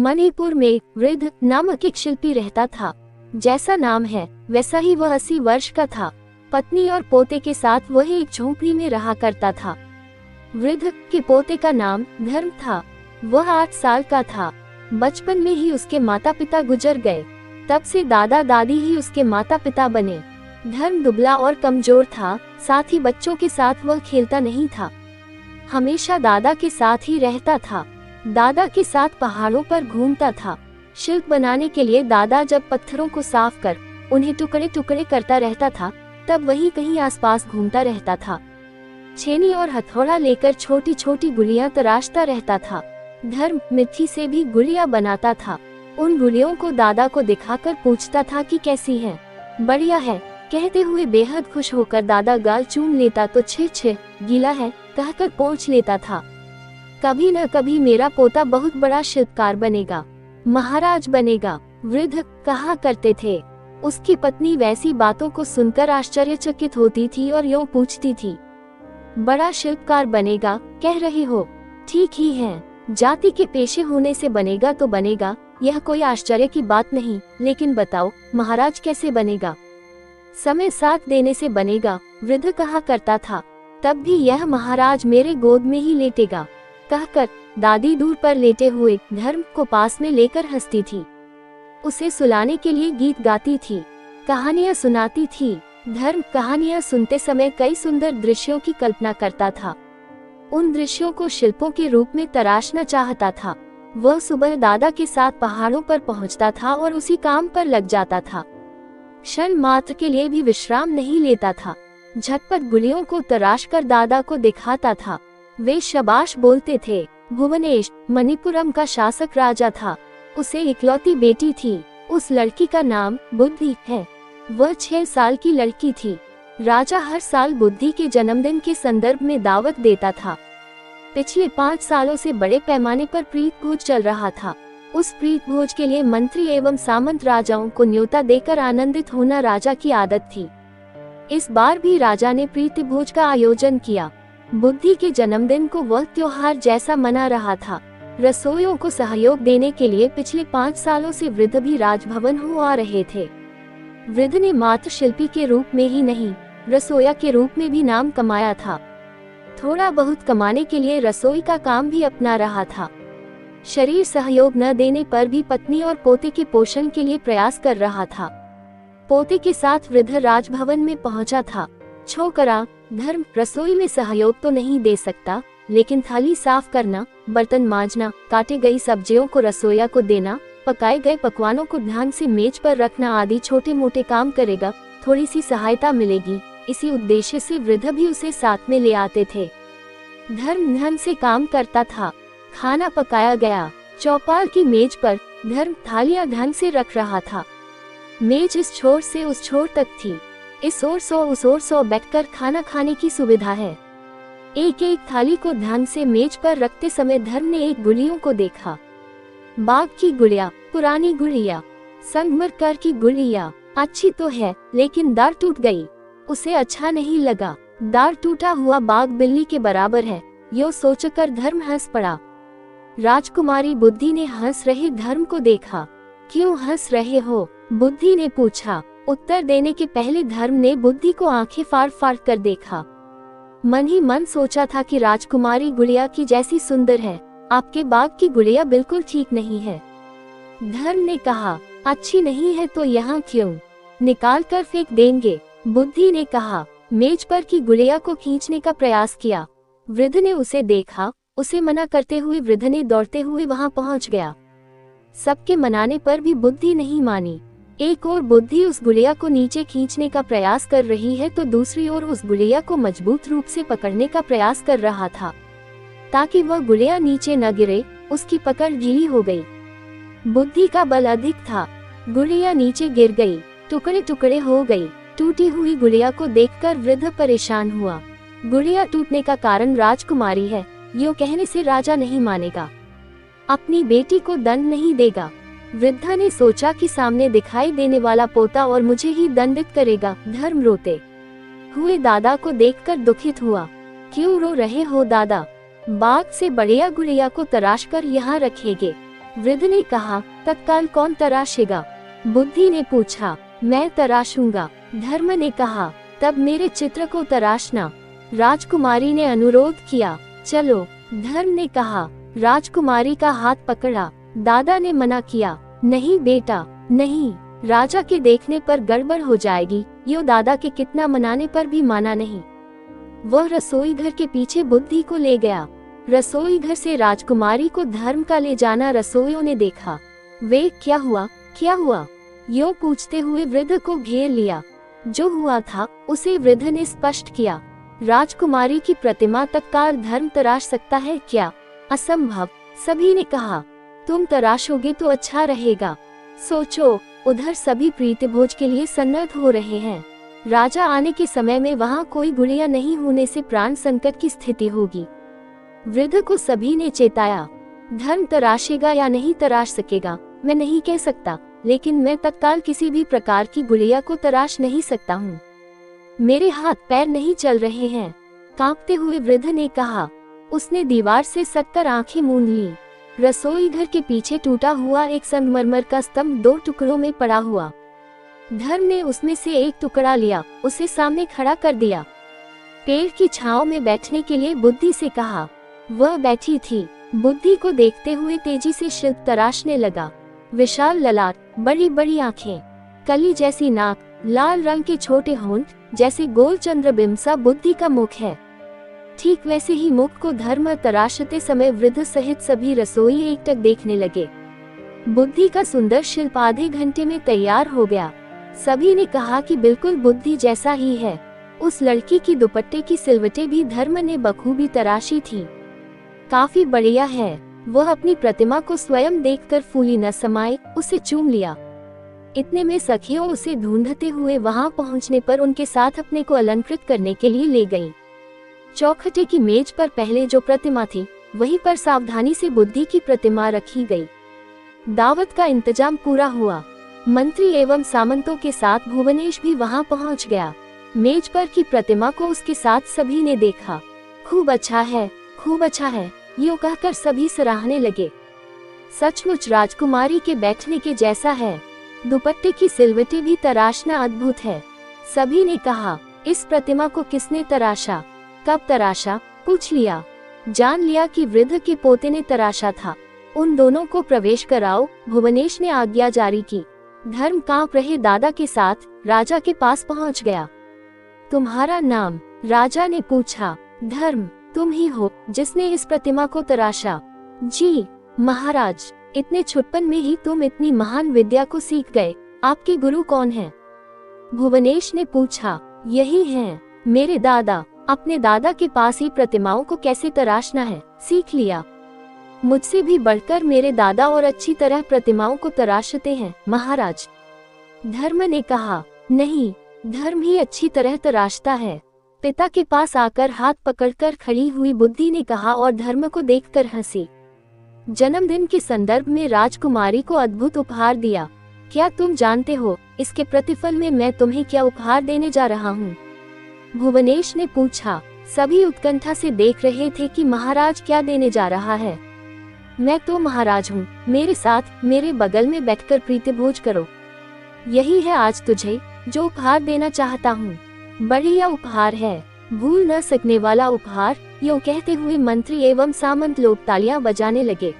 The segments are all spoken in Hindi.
मणिपुर में वृद्ध नामक एक शिल्पी रहता था। जैसा नाम है वैसा ही वह 80 वर्ष का था। पत्नी और पोते के साथ वह एक झोंपड़ी में रहा करता था। वृद्ध के पोते का नाम धर्म था। वह 8 साल का था। बचपन में ही उसके माता पिता गुजर गए। तब से दादा दादी ही उसके माता पिता बने। धर्म दुबला और कमजोर था, साथ ही बच्चों के साथ वह खेलता नहीं था। हमेशा दादा के साथ ही रहता था। दादा के साथ पहाड़ों पर घूमता था। शिल्प बनाने के लिए दादा जब पत्थरों को साफ कर उन्हें टुकड़े टुकड़े करता रहता था, तब वही कहीं आसपास घूमता रहता था। छेनी और हथौड़ा लेकर छोटी छोटी गुड़ियां तराशता रहता था। धर्म मिट्टी से भी गुड़ियां बनाता था। उन गुड़ियों को दादा को दिखाकर पूछता था कि कैसी है। बढ़िया है कहते हुए बेहद खुश होकर दादा गाल चूम लेता तो छे छे गीला है कहकर पोंछ लेता था। कभी न कभी मेरा पोता बहुत बड़ा शिल्पकार बनेगा, महाराज बनेगा, वृद्ध कहा करते थे। उसकी पत्नी वैसी बातों को सुनकर आश्चर्यचकित होती थी और यूं पूछती थी, बड़ा शिल्पकार बनेगा कह रही हो? ठीक ही है, जाति के पेशे होने से बनेगा तो बनेगा, यह कोई आश्चर्य की बात नहीं, लेकिन बताओ महाराज कैसे बनेगा? समय साथ देने से बनेगा, वृद्ध कहा करता था। तब भी यह महाराज मेरे गोद में ही लेटेगा कहकर दादी दूर पर लेटे हुए धर्म को पास में लेकर हंसती थी। उसे सुलाने के लिए गीत गाती थी, कहानियां सुनाती थी। धर्म कहानियां सुनते समय कई सुंदर दृश्यों की कल्पना करता था। उन दृश्यों को शिल्पों के रूप में तराशना चाहता था। वह सुबह दादा के साथ पहाड़ों पर पहुंचता था और उसी काम पर लग जाता था। क्षण मात्र के लिए भी विश्राम नहीं लेता था। झटपट गुड़ियों को तराश कर दादा को दिखाता था। वे शाबाश बोलते थे। भुवनेश मणिपुरम का शासक राजा था। उसे इकलौती बेटी थी। उस लड़की का नाम बुद्धि है। वह 6 साल की लड़की थी। राजा हर साल बुद्धि के जन्मदिन के संदर्भ में दावत देता था। पिछले 5 सालों से बड़े पैमाने पर प्रीत भोज चल रहा था। उस प्रीत भोज के लिए मंत्री एवं सामंत राजाओं को न्योता देकर आनंदित होना राजा की आदत थी। इस बार भी राजा ने प्रीति भोज का आयोजन किया। बुद्धि के जन्मदिन को वह त्योहार जैसा मना रहा था। रसोइयों को सहयोग देने के लिए पिछले 5 सालों से वृद्ध भी राजभवन हो आ रहे थे। वृद्ध ने मात्र शिल्पी के रूप में ही नहीं, रसोइया के रूप में भी नाम कमाया था। थोड़ा बहुत कमाने के लिए रसोई का काम भी अपना रहा था। शरीर सहयोग न देने पर भी पत्नी और पोते के पोषण के लिए प्रयास कर रहा था। पोते के साथ वृद्ध राजभवन में पहुंचा था। छोकरा धर्म रसोई में सहयोग तो नहीं दे सकता, लेकिन थाली साफ करना, बर्तन मांजना, काटे गई सब्जियों को रसोइया को देना, पकाए गए पकवानों को ध्यान से मेज पर रखना आदि छोटे मोटे काम करेगा। थोड़ी सी सहायता मिलेगी, इसी उद्देश्य से वृद्ध भी उसे साथ में ले आते थे। धर्म ध्यान से काम करता था। खाना पकाया गया। चौपाल की मेज पर धर्म थालियां ध्यान से रख रहा था। मेज इस छोर से उस छोर तक थी। इस ओर सो उस ओर सो बैठकर खाना खाने की सुविधा है। एक एक थाली को ध्यान से मेज पर रखते समय धर्म ने एक गुड़ियों को देखा। बाग की गुड़िया, पुरानी गुड़िया, संगमरमर की गुड़िया, अच्छी तो है लेकिन दार टूट गई। उसे अच्छा नहीं लगा। दार टूटा हुआ बाग बिल्ली के बराबर है, यो सोचकर धर्म हंस पड़ा। राजकुमारी बुद्धि ने हंस रहे धर्म को देखा। क्यों हंस रहे हो? बुद्धि ने पूछा। उत्तर देने के पहले धर्म ने बुद्धि को आंखें फाड़ फाड़ कर देखा। मन ही मन सोचा था कि राजकुमारी गुड़िया की जैसी सुंदर है, आपके बाग की गुड़िया बिल्कुल ठीक नहीं है। धर्म ने कहा, अच्छी नहीं है तो यहाँ क्यों? निकाल कर फेंक देंगे। बुद्धि ने कहा। मेज पर की गुड़िया को खींचने का प्रयास किया। वृद्ध ने उसे देखा। उसे मना करते हुए वृद्ध ने दौड़ते हुए वहां पहुंच गया। सबके मनाने पर भी बुद्धि नहीं मानी। एक ओर बुद्धि उस गुड़िया को नीचे खींचने का प्रयास कर रही है तो दूसरी ओर उस गुड़िया को मजबूत रूप से पकड़ने का प्रयास कर रहा था ताकि वह गुड़िया नीचे न गिरे। उसकी पकड़ ढीली हो गई। बुद्धि का बल अधिक था। गुड़िया नीचे गिर गई, टुकड़े टुकड़े हो गई। टूटी हुई गुड़िया को देखकर वृद्ध परेशान हुआ। गुड़िया टूटने का कारण राजकुमारी है, यूं कहने से राजा नहीं मानेगा, अपनी बेटी को दंड नहीं देगा। वृद्धा ने सोचा कि सामने दिखाई देने वाला पोता और मुझे ही दंडित करेगा। धर्म रोते हुए दादा को देखकर दुखित हुआ। क्यों रो रहे हो दादा? बाग से बढ़िया गुड़िया को तराश कर यहाँ रखेंगे। वृद्ध ने कहा, तत्काल कौन तराशेगा? बुद्धि ने पूछा, मैं तराशूंगा। धर्म ने कहा, तब मेरे चित्र को तराशना। राजकुमारी ने अनुरोध किया, चलो। धर्म ने कहा। राजकुमारी का हाथ पकड़ा। दादा ने मना किया, नहीं बेटा, नहीं, राजा के देखने पर गड़बड़ हो जाएगी। यो दादा के कितना मनाने पर भी माना नहीं। वह रसोई घर के पीछे बुद्धि को ले गया। रसोई घर से राजकुमारी को धर्म का ले जाना रसोइयों ने देखा। वे, क्या हुआ, क्या हुआ, यो पूछते हुए वृद्ध को घेर लिया। जो हुआ था उसे वृद्ध ने स्पष्ट किया। राजकुमारी की प्रतिमा तत्काल धर्म तराश सकता है क्या? असंभव। सभी ने कहा, तुम तराशोगे तो अच्छा रहेगा। सोचो, उधर सभी प्रीतिभोज के लिए सन्नद्ध हो रहे हैं। राजा आने के समय में वहाँ कोई गुड़िया नहीं होने से प्राण संकट की स्थिति होगी। वृद्ध को सभी ने चेताया। धर्म तराशेगा या नहीं तराश सकेगा मैं नहीं कह सकता, लेकिन मैं तत्काल किसी भी प्रकार की गुड़िया को तराश नहीं सकता हूँ। मेरे हाथ पैर नहीं चल रहे हैं, कांपते हुए वृद्ध ने कहा। उसने दीवार से सककर आंखें मूंद ली। रसोई घर के पीछे टूटा हुआ एक संगमरमर का स्तंभ 2 टुकड़ों में पड़ा हुआ। धर्म ने उसमें से एक टुकड़ा लिया, उसे सामने खड़ा कर दिया। पेड़ की छांव में बैठने के लिए बुद्धि से कहा। वह बैठी थी। बुद्धि को देखते हुए तेजी से शिल्प तराशने लगा। विशाल ललाट, बड़ी बड़ी आंखें, कली जैसी नाक, लाल रंग के छोटे होंठ, जैसे गोल चंद्रबिंब सा बुद्धि का मुख है। ठीक वैसे ही मुख को धर्म तराशते समय वृद्ध सहित सभी रसोई एकटक देखने लगे। बुद्धि का सुंदर शिल्प आधे घंटे में तैयार हो गया। सभी ने कहा कि बिल्कुल बुद्धि जैसा ही है। उस लड़की की दुपट्टे की सिलवटें भी धर्म ने बखूबी तराशी थी। काफी बढ़िया है। वह अपनी प्रतिमा को स्वयं देखकर फूली न समाये, उसे चूम लिया। इतने में सखियों उसे ढूंढते हुए वहां पहुंचने पर उनके साथ अपने को अलंकृत करने के लिए ले गईं। चौखटे की मेज पर पहले जो प्रतिमा थी वहीं पर सावधानी से बुद्धि की प्रतिमा रखी गई। दावत का इंतजाम पूरा हुआ। मंत्री एवं सामंतों के साथ भुवनेश भी वहां पहुंच गया। मेज पर की प्रतिमा को उसके साथ सभी ने देखा। खूब अच्छा है, खूब अच्छा है, यूं कहकर सभी सराहने लगे। सचमुच राजकुमारी के बैठने के जैसा है। दुपट्टे की सिलवटें भी तराशना अद्भुत है। सभी ने कहा, इस प्रतिमा को किसने तराशा, कब तराशा? पूछ लिया। जान लिया कि वृद्ध के पोते ने तराशा था। उन दोनों को प्रवेश कराओ, भुवनेश ने आज्ञा जारी की। धर्म कांप रहे दादा के साथ राजा के पास पहुंच गया। तुम्हारा नाम? राजा ने पूछा। धर्म, तुम ही हो जिसने इस प्रतिमा को तराशा? जी महाराज। इतने छुटपन में ही तुम इतनी महान विद्या को सीख गए। आपके गुरु कौन हैं? भुवनेश ने पूछा। यही हैं मेरे दादा। अपने दादा के पास ही प्रतिमाओं को कैसे तराशना है सीख लिया। मुझसे भी बढ़कर मेरे दादा और अच्छी तरह प्रतिमाओं को तराशते हैं महाराज। धर्म ने कहा। नहीं, धर्म ही अच्छी तरह तराशता है। पिता के पास आकर हाथ पकड़कर खड़ी हुई बुद्धि ने कहा और धर्म को देखकर हंसी। जन्मदिन के संदर्भ में राजकुमारी को अद्भुत उपहार दिया। क्या तुम जानते हो इसके प्रतिफल में मैं तुम्हें क्या उपहार देने जा रहा हूँ? भुवनेश ने पूछा। सभी उत्कंठा से देख रहे थे कि महाराज क्या देने जा रहा है। मैं तो महाराज हूँ, मेरे साथ मेरे बगल में बैठकर प्रीतिभोज करो। यही है आज तुझे जो उपहार देना चाहता हूँ। बढ़िया उपहार है, भूल न सकने वाला उपहार। यूं कहते हुए मंत्री एवं सामंत लोग तालियां बजाने लगे।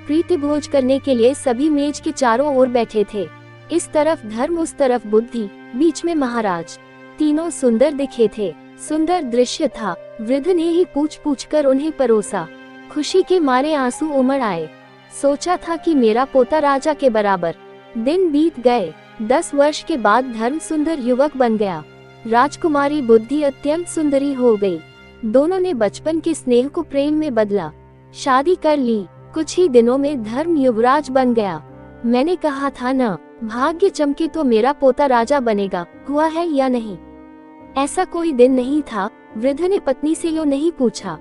प्रीतिभोज करने के लिए सभी मेज के चारों ओर बैठे थे। इस तरफ धर्म, उस तरफ बुद्धि, बीच में महाराज। तीनों सुंदर दिखे थे। सुंदर दृश्य था। वृद्ध ने ही पूछ पूछ कर उन्हें परोसा। खुशी के मारे आंसू उमड़ आए। सोचा था कि मेरा पोता राजा के बराबर। दिन बीत गए। 10 वर्ष के बाद धर्म सुंदर युवक बन गया। राजकुमारी बुद्धि अत्यंत सुंदरी हो गई। दोनों ने बचपन के स्नेह को प्रेम में बदला। शादी कर ली। कुछ ही दिनों में धर्म युवराज बन गया। मैंने कहा था न, भाग्य चमके तो मेरा पोता राजा बनेगा। हुआ है या नहीं? ऐसा कोई दिन नहीं था। वृद्ध ने पत्नी से यूं नहीं पूछा।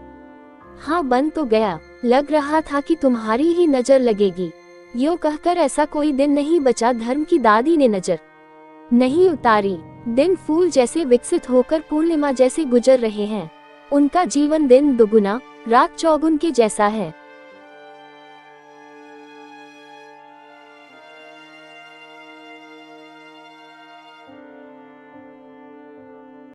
हाँ, बन तो गया। लग रहा था कि तुम्हारी ही नजर लगेगी। यूं कहकर ऐसा कोई दिन नहीं बचा। धर्म की दादी ने नजर नहीं उतारी। दिन फूल जैसे विकसित होकर पूर्णिमा जैसे गुजर रहे हैं। उनका जीवन दिन दुगुना रात चौगुन के जैसा है।